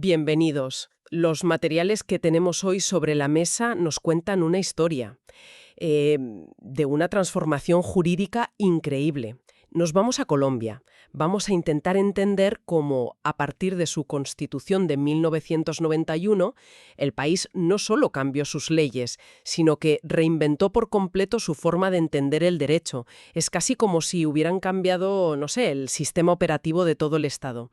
Bienvenidos. Los materiales que tenemos hoy sobre la mesa nos cuentan una historia de una transformación jurídica increíble. Nos vamos a Colombia. Vamos a intentar entender cómo, a partir de su Constitución de 1991, el país no solo cambió sus leyes, sino que reinventó por completo su forma de entender el derecho. Es casi como si hubieran cambiado, no sé, el sistema operativo de todo el Estado.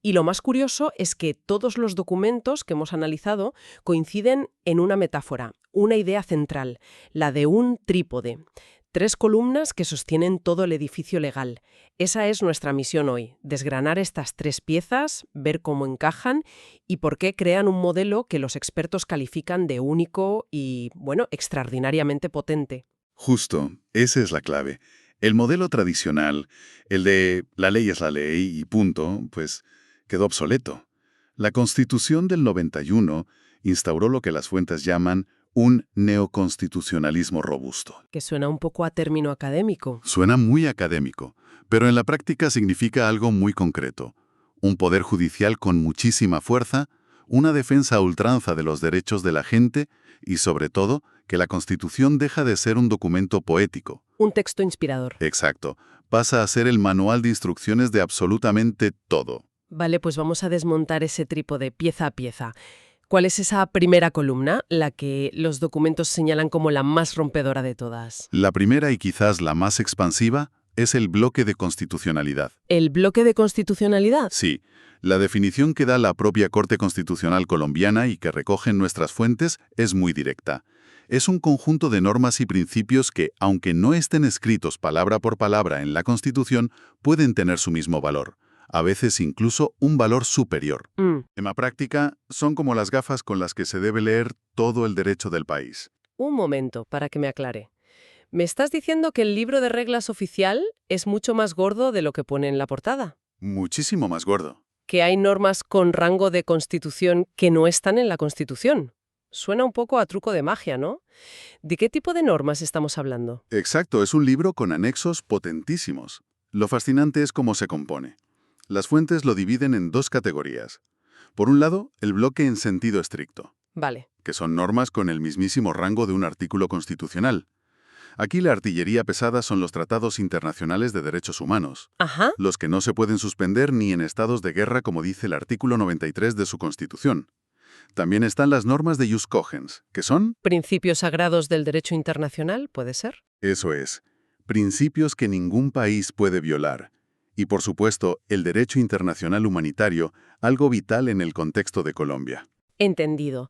Y lo más curioso es que todos los documentos que hemos analizado coinciden en una metáfora, una idea central, la de un trípode. 3 columnas que sostienen todo el edificio legal. Esa es nuestra misión hoy, desgranar estas 3 piezas, ver cómo encajan y por qué crean un modelo que los expertos califican de único y, bueno, extraordinariamente potente. Justo, esa es la clave. El modelo tradicional, el de la ley es la ley y punto, pues quedó obsoleto. La Constitución del 91 instauró lo que las fuentes llaman un neoconstitucionalismo robusto. Que suena un poco a término académico. Suena muy académico, pero en la práctica significa algo muy concreto. Un poder judicial con muchísima fuerza, una defensa a ultranza de los derechos de la gente y, sobre todo, que la Constitución deja de ser un documento poético. Un texto inspirador. Exacto. Pasa a ser el manual de instrucciones de absolutamente todo. Vale, pues vamos a desmontar ese trípode pieza a pieza. ¿Cuál es esa primera columna, la que los documentos señalan como la más rompedora de todas? La primera y quizás la más expansiva es el bloque de constitucionalidad. ¿El bloque de constitucionalidad? Sí, la definición que da la propia Corte Constitucional colombiana y que recogen nuestras fuentes es muy directa. Es un conjunto de normas y principios que, aunque no estén escritos palabra por palabra en la Constitución, pueden tener su mismo valor. A veces incluso un valor superior. En la práctica, son como las gafas con las que se debe leer todo el derecho del país. Un momento, para que me aclare. ¿Me estás diciendo que el libro de reglas oficial es mucho más gordo de lo que pone en la portada? Muchísimo más gordo. ¿Que hay normas con rango de Constitución que no están en la Constitución? Suena un poco a truco de magia, ¿no? ¿De qué tipo de normas estamos hablando? Exacto, es un libro con anexos potentísimos. Lo fascinante es cómo se compone. Las fuentes lo dividen en 2 categorías. Por un lado, el bloque en sentido estricto, Vale. que son normas con el mismísimo rango de un artículo constitucional. Aquí la artillería pesada son los tratados internacionales de derechos humanos, Ajá. los que no se pueden suspender ni en estados de guerra como dice el artículo 93 de su Constitución. También están las normas de jus cogens, que son... ¿Principios sagrados del derecho internacional, puede ser? Eso es, principios que ningún país puede violar. Y por supuesto, el derecho internacional humanitario, algo vital en el contexto de Colombia. Entendido.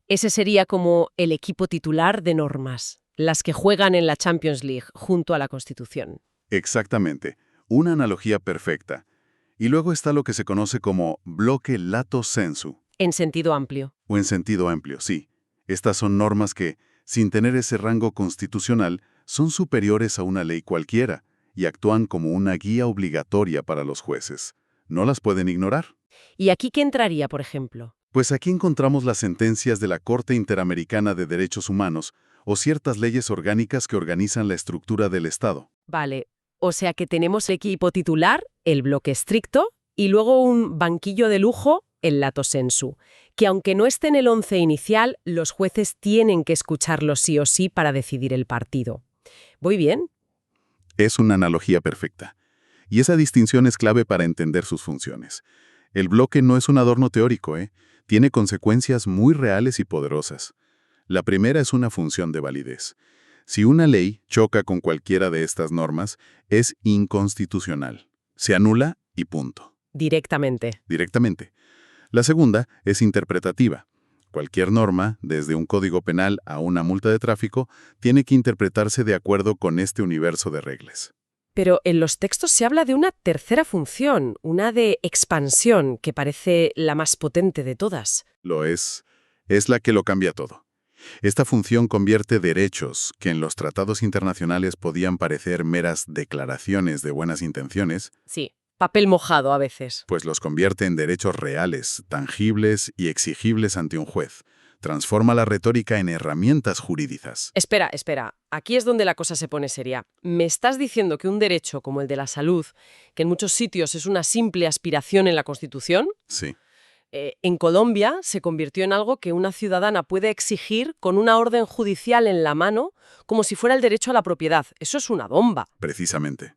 Ese sería como el equipo titular de normas, las que juegan en la Champions League junto a la Constitución. Exactamente, una analogía perfecta. Y luego está lo que se conoce como bloque lato sensu, En sentido amplio. o en sentido amplio, sí. Estas son normas que, sin tener ese rango constitucional, son superiores a una ley cualquiera y actúan como una guía obligatoria para los jueces. No las pueden ignorar. ¿Y aquí qué entraría, por ejemplo? Pues aquí encontramos las sentencias de la Corte Interamericana de Derechos Humanos o ciertas leyes orgánicas que organizan la estructura del Estado. Vale, o sea que tenemos el equipo titular, el bloque estricto, y luego un banquillo de lujo, el lato sensu, que aunque no esté en el 11 inicial, los jueces tienen que escucharlo sí o sí para decidir el partido. ¿Voy bien? Es una analogía perfecta. Y esa distinción es clave para entender sus funciones. El bloque no es un adorno teórico, Tiene consecuencias muy reales y poderosas. La primera es una función de validez. Si una ley choca con cualquiera de estas normas, es inconstitucional. Se anula y punto. Directamente. Directamente. La segunda es interpretativa. Cualquier norma, desde un código penal a una multa de tráfico, tiene que interpretarse de acuerdo con este universo de reglas. Pero en los textos se habla de una tercera función, una de expansión, que parece la más potente de todas. Lo es la que lo cambia todo. Esta función convierte derechos que en los tratados internacionales podían parecer meras declaraciones de buenas intenciones, Sí, papel mojado a veces. pues los convierte en derechos reales, tangibles y exigibles ante un juez. Transforma la retórica en herramientas jurídicas. Espera. Aquí es donde la cosa se pone seria. ¿Me estás diciendo que un derecho como el de la salud, que en muchos sitios es una simple aspiración en la Constitución, Sí. En Colombia se convirtió en algo que una ciudadana puede exigir con una orden judicial en la mano, como si fuera el derecho a la propiedad. Eso es una bomba. Precisamente.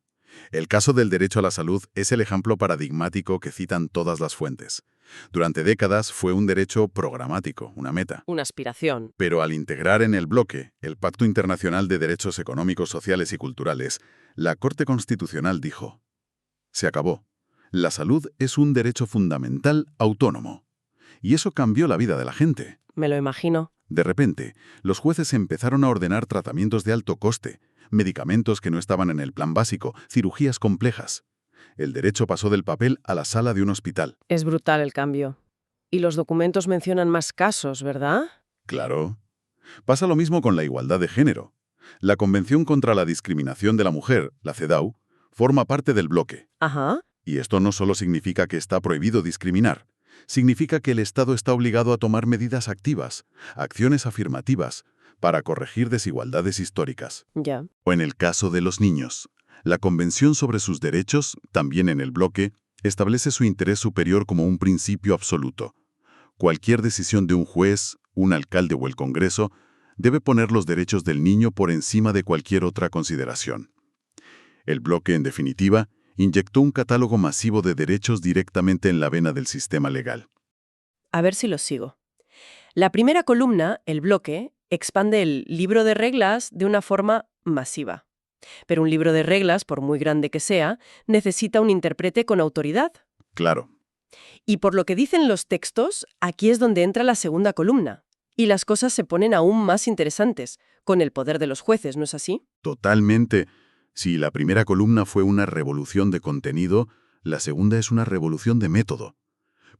El caso del derecho a la salud es el ejemplo paradigmático que citan todas las fuentes. Durante décadas fue un derecho programático, una meta. Una aspiración. Pero al integrar en el bloque el Pacto Internacional de Derechos Económicos, Sociales y Culturales, la Corte Constitucional dijo: se acabó. La salud es un derecho fundamental autónomo. Y eso cambió la vida de la gente. Me lo imagino. De repente, los jueces empezaron a ordenar tratamientos de alto coste, medicamentos que no estaban en el plan básico, cirugías complejas. El derecho pasó del papel a la sala de un hospital. Es brutal el cambio. Y los documentos mencionan más casos, ¿verdad? Claro. Pasa lo mismo con la igualdad de género. La Convención contra la Discriminación de la Mujer, la CEDAW, forma parte del bloque. Ajá. Y esto no solo significa que está prohibido discriminar, significa que el Estado está obligado a tomar medidas activas, acciones afirmativas, para corregir desigualdades históricas. Ya. O en el caso de los niños, la Convención sobre sus Derechos, también en el bloque, establece su interés superior como un principio absoluto. Cualquier decisión de un juez, un alcalde o el Congreso debe poner los derechos del niño por encima de cualquier otra consideración. El bloque, en definitiva, inyectó un catálogo masivo de derechos directamente en la vena del sistema legal. A ver si lo sigo. La primera columna, el bloque, expande el libro de reglas de una forma masiva. Pero un libro de reglas, por muy grande que sea, necesita un intérprete con autoridad. Claro. Y por lo que dicen los textos, aquí es donde entra la segunda columna. Y las cosas se ponen aún más interesantes, con el poder de los jueces, ¿no es así? Totalmente. Si la primera columna fue una revolución de contenido, la segunda es una revolución de método.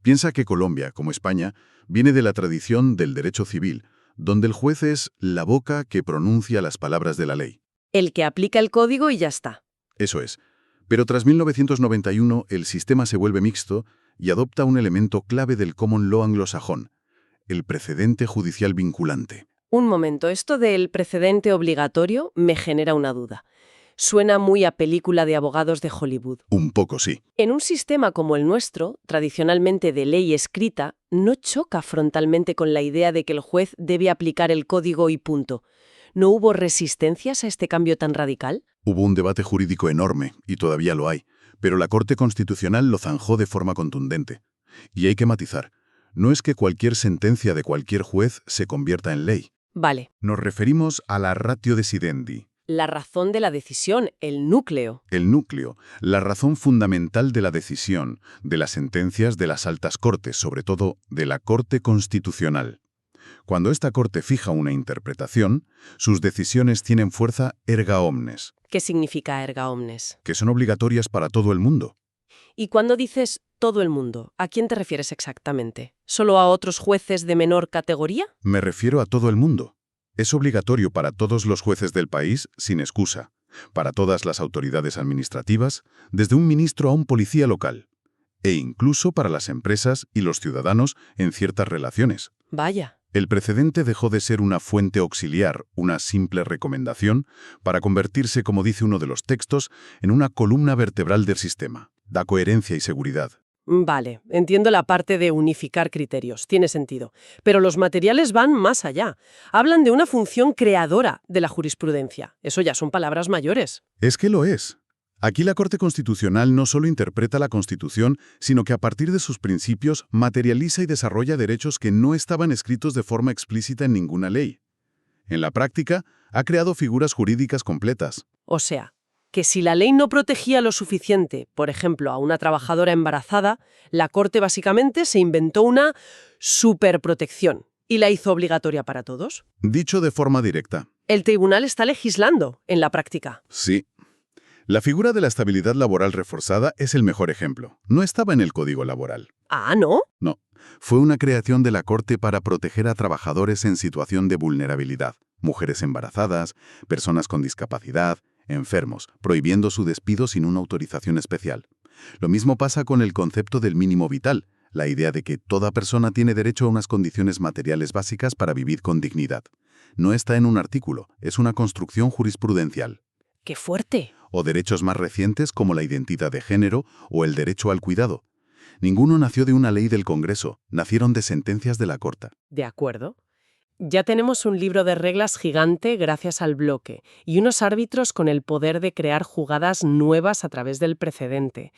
Piensa que Colombia, como España, viene de la tradición del derecho civil, donde el juez es la boca que pronuncia las palabras de la ley. El que aplica el código y ya está. Eso es. Pero tras 1991 el sistema se vuelve mixto y adopta un elemento clave del common law anglosajón, el precedente judicial vinculante. Un momento, esto del precedente obligatorio me genera una duda. Suena muy a película de abogados de Hollywood. Un poco sí. En un sistema como el nuestro, tradicionalmente de ley escrita, no choca frontalmente con la idea de que el juez debe aplicar el código y punto. ¿No hubo resistencias a este cambio tan radical? Hubo un debate jurídico enorme, y todavía lo hay, pero la Corte Constitucional lo zanjó de forma contundente. Y hay que matizar. No es que cualquier sentencia de cualquier juez se convierta en ley. Vale. Nos referimos a la ratio decidendi. La razón de la decisión, el núcleo. El núcleo, la razón fundamental de la decisión, de las sentencias de las altas cortes, sobre todo de la Corte Constitucional. Cuando esta Corte fija una interpretación, sus decisiones tienen fuerza erga omnes, ¿Qué significa erga omnes? que son obligatorias para todo el mundo. Y cuando dices todo el mundo, ¿a quién te refieres exactamente? ¿Solo a otros jueces de menor categoría? Me refiero a todo el mundo. Es obligatorio para todos los jueces del país, sin excusa, para todas las autoridades administrativas, desde un ministro a un policía local, e incluso para las empresas y los ciudadanos en ciertas relaciones. Vaya. El precedente dejó de ser una fuente auxiliar, una simple recomendación, para convertirse, como dice uno de los textos, en una columna vertebral del sistema. Da coherencia y seguridad. Vale, entiendo la parte de unificar criterios, tiene sentido. Pero los materiales van más allá. Hablan de una función creadora de la jurisprudencia. Eso ya son palabras mayores. Es que lo es. Aquí la Corte Constitucional no solo interpreta la Constitución, sino que a partir de sus principios materializa y desarrolla derechos que no estaban escritos de forma explícita en ninguna ley. En la práctica, ha creado figuras jurídicas completas. O sea, que si la ley no protegía lo suficiente, por ejemplo, a una trabajadora embarazada, la Corte básicamente se inventó una superprotección y la hizo obligatoria para todos. Dicho de forma directa. El tribunal está legislando en la práctica. Sí. La figura de la estabilidad laboral reforzada es el mejor ejemplo. No estaba en el Código Laboral. Ah, ¿no? No. Fue una creación de la Corte para proteger a trabajadores en situación de vulnerabilidad, mujeres embarazadas, personas con discapacidad, enfermos, prohibiendo su despido sin una autorización especial. Lo mismo pasa con el concepto del mínimo vital, la idea de que toda persona tiene derecho a unas condiciones materiales básicas para vivir con dignidad. No está en un artículo, es una construcción jurisprudencial. ¡Qué fuerte! O derechos más recientes como la identidad de género o el derecho al cuidado. Ninguno nació de una ley del Congreso, nacieron de sentencias de la Corte. De acuerdo. Ya tenemos un libro de reglas gigante gracias al bloque y unos árbitros con el poder de crear jugadas nuevas a través del precedente.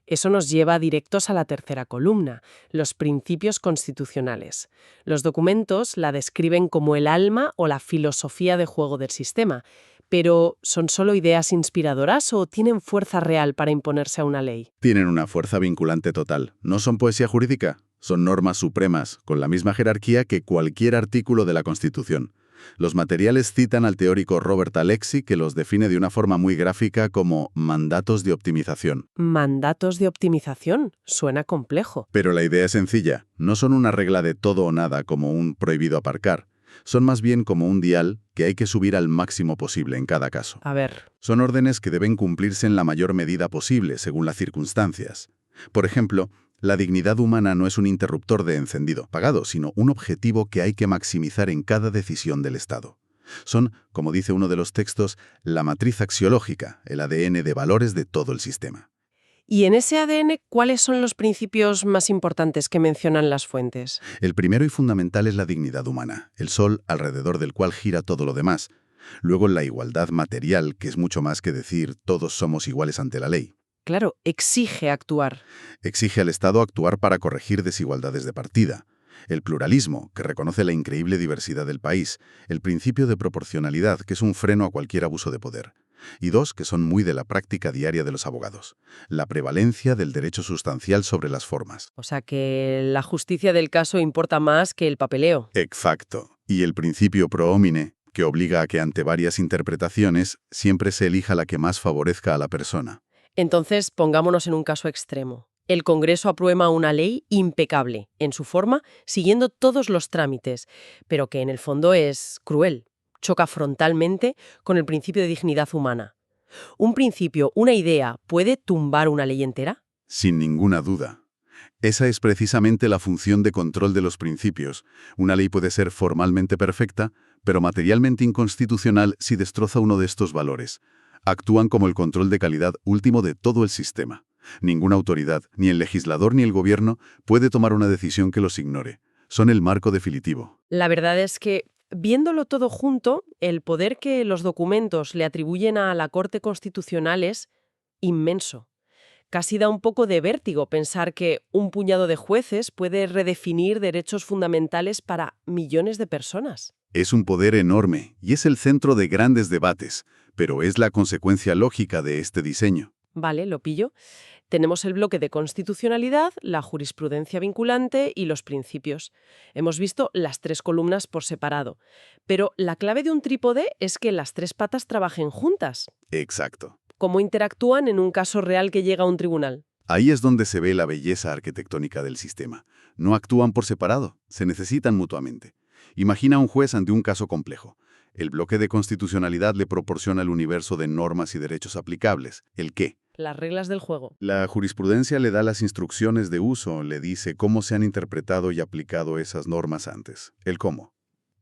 Eso nos lleva directos a la tercera columna, los principios constitucionales. Los documentos la describen como el alma o la filosofía de juego del sistema, pero ¿son solo ideas inspiradoras o tienen fuerza real para imponerse a una ley? Tienen una fuerza vinculante total. No son poesía jurídica, son normas supremas, con la misma jerarquía que cualquier artículo de la Constitución. Los materiales citan al teórico Robert Alexy, que los define de una forma muy gráfica como mandatos de optimización. Mandatos de optimización. Suena complejo. Pero la idea es sencilla. No son una regla de todo o nada como un prohibido aparcar. Son más bien como un dial que hay que subir al máximo posible en cada caso. A ver. Son órdenes que deben cumplirse en la mayor medida posible, según las circunstancias. Por ejemplo, la dignidad humana no es un interruptor de encendido apagado, sino un objetivo que hay que maximizar en cada decisión del Estado. Son, como dice uno de los textos, la matriz axiológica, el ADN de valores de todo el sistema. ¿Y en ese ADN cuáles son los principios más importantes que mencionan las fuentes? El primero y fundamental es la dignidad humana, el sol alrededor del cual gira todo lo demás. Luego la igualdad material, que es mucho más que decir todos somos iguales ante la ley. Claro, exige actuar. Exige al Estado actuar para corregir desigualdades de partida. El pluralismo, que reconoce la increíble diversidad del país. El principio de proporcionalidad, que es un freno a cualquier abuso de poder. Y dos, que son muy de la práctica diaria de los abogados. La prevalencia del derecho sustancial sobre las formas. O sea que la justicia del caso importa más que el papeleo. Exacto. Y el principio pro homine, que obliga a que ante varias interpretaciones siempre se elija la que más favorezca a la persona. Entonces, pongámonos en un caso extremo. El Congreso aprueba una ley impecable, en su forma, siguiendo todos los trámites, pero que en el fondo es cruel. Choca frontalmente con el principio de dignidad humana. ¿Un principio, una idea, puede tumbar una ley entera? Sin ninguna duda. Esa es precisamente la función de control de los principios. Una ley puede ser formalmente perfecta, pero materialmente inconstitucional si destroza uno de estos valores. Actúan como el control de calidad último de todo el sistema. Ninguna autoridad, ni el legislador ni el gobierno, puede tomar una decisión que los ignore. Son el marco definitivo. La verdad es que, viéndolo todo junto, el poder que los documentos le atribuyen a la Corte Constitucional es inmenso. Casi da un poco de vértigo pensar que un puñado de jueces puede redefinir derechos fundamentales para millones de personas. Es un poder enorme y es el centro de grandes debates, pero es la consecuencia lógica de este diseño. Vale, lo pillo. Tenemos el bloque de constitucionalidad, la jurisprudencia vinculante y los principios. Hemos visto las tres columnas por separado. Pero la clave de un trípode es que las tres patas trabajen juntas. Exacto. ¿Cómo interactúan en un caso real que llega a un tribunal? Ahí es donde se ve la belleza arquitectónica del sistema. No actúan por separado, se necesitan mutuamente. Imagina a un juez ante un caso complejo. El bloque de constitucionalidad le proporciona el universo de normas y derechos aplicables, el qué. Las reglas del juego. La jurisprudencia le da las instrucciones de uso, le dice cómo se han interpretado y aplicado esas normas antes, el cómo.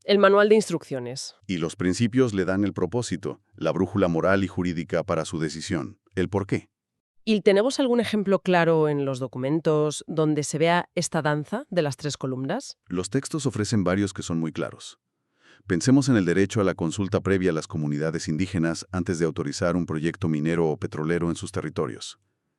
El manual de instrucciones. Y los principios le dan el propósito, la brújula moral y jurídica para su decisión, el por qué. ¿Y tenemos algún ejemplo claro en los documentos donde se vea esta danza de las tres columnas? Los textos ofrecen varios que son muy claros. Pensemos en el derecho a la consulta previa a las comunidades indígenas antes de autorizar un proyecto minero o petrolero en sus territorios.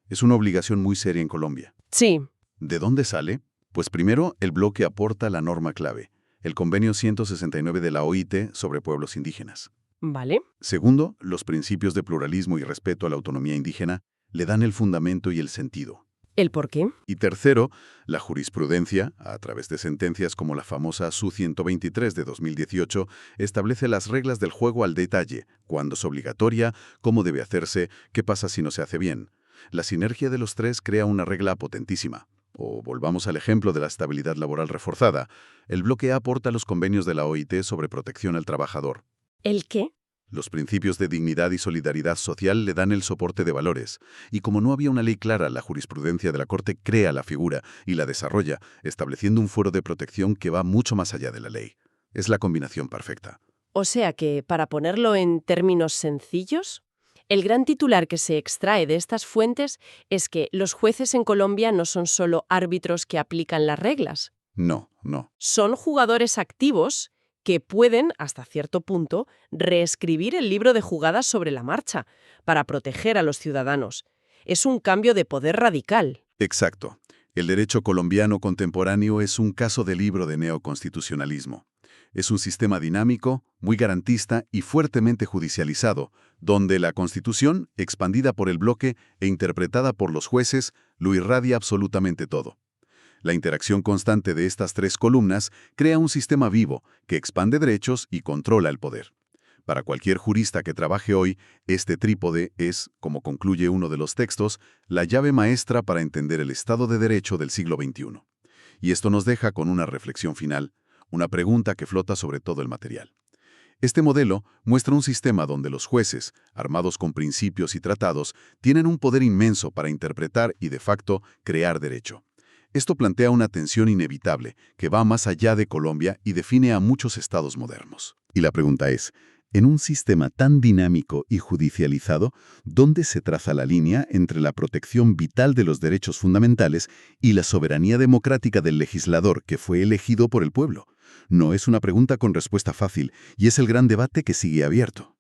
Es una obligación muy seria en Colombia. Sí. ¿De dónde sale? Pues primero, el bloque aporta la norma clave, el Convenio 169 de la OIT sobre pueblos indígenas. Vale. Segundo, los principios de pluralismo y respeto a la autonomía indígena le dan el fundamento y el sentido. ¿El por qué? Y tercero, la jurisprudencia, a través de sentencias como la famosa SU 123 de 2018, establece las reglas del juego al detalle, cuándo es obligatoria, cómo debe hacerse, qué pasa si no se hace bien. La sinergia de los tres crea una regla potentísima. O volvamos al ejemplo de la estabilidad laboral reforzada. El bloque A aporta los convenios de la OIT sobre protección al trabajador. ¿El qué? Los principios de dignidad y solidaridad social le dan el soporte de valores. Y como no había una ley clara, la jurisprudencia de la Corte crea la figura y la desarrolla, estableciendo un fuero de protección que va mucho más allá de la ley. Es la combinación perfecta. O sea que, para ponerlo en términos sencillos, El gran titular que se extrae de estas fuentes es que los jueces en Colombia no son solo árbitros que aplican las reglas, No, no. son jugadores activos que pueden, hasta cierto punto, reescribir el libro de jugadas sobre la marcha para proteger a los ciudadanos. Es un cambio de poder radical. Exacto. El derecho colombiano contemporáneo es un caso de libro de neoconstitucionalismo. Es un sistema dinámico, muy garantista y fuertemente judicializado, donde la Constitución, expandida por el bloque e interpretada por los jueces, lo irradia absolutamente todo. La interacción constante de estas tres columnas crea un sistema vivo que expande derechos y controla el poder. Para cualquier jurista que trabaje hoy, este trípode es, como concluye uno de los textos, la llave maestra para entender el Estado de Derecho del siglo XXI. Y esto nos deja con una reflexión final, una pregunta que flota sobre todo el material. Este modelo muestra un sistema donde los jueces, armados con principios y tratados, tienen un poder inmenso para interpretar y, de facto, crear derecho. Esto plantea una tensión inevitable que va más allá de Colombia y define a muchos estados modernos. Y la pregunta es, en un sistema tan dinámico y judicializado, ¿dónde se traza la línea entre la protección vital de los derechos fundamentales y la soberanía democrática del legislador que fue elegido por el pueblo? No es una pregunta con respuesta fácil, y es el gran debate que sigue abierto.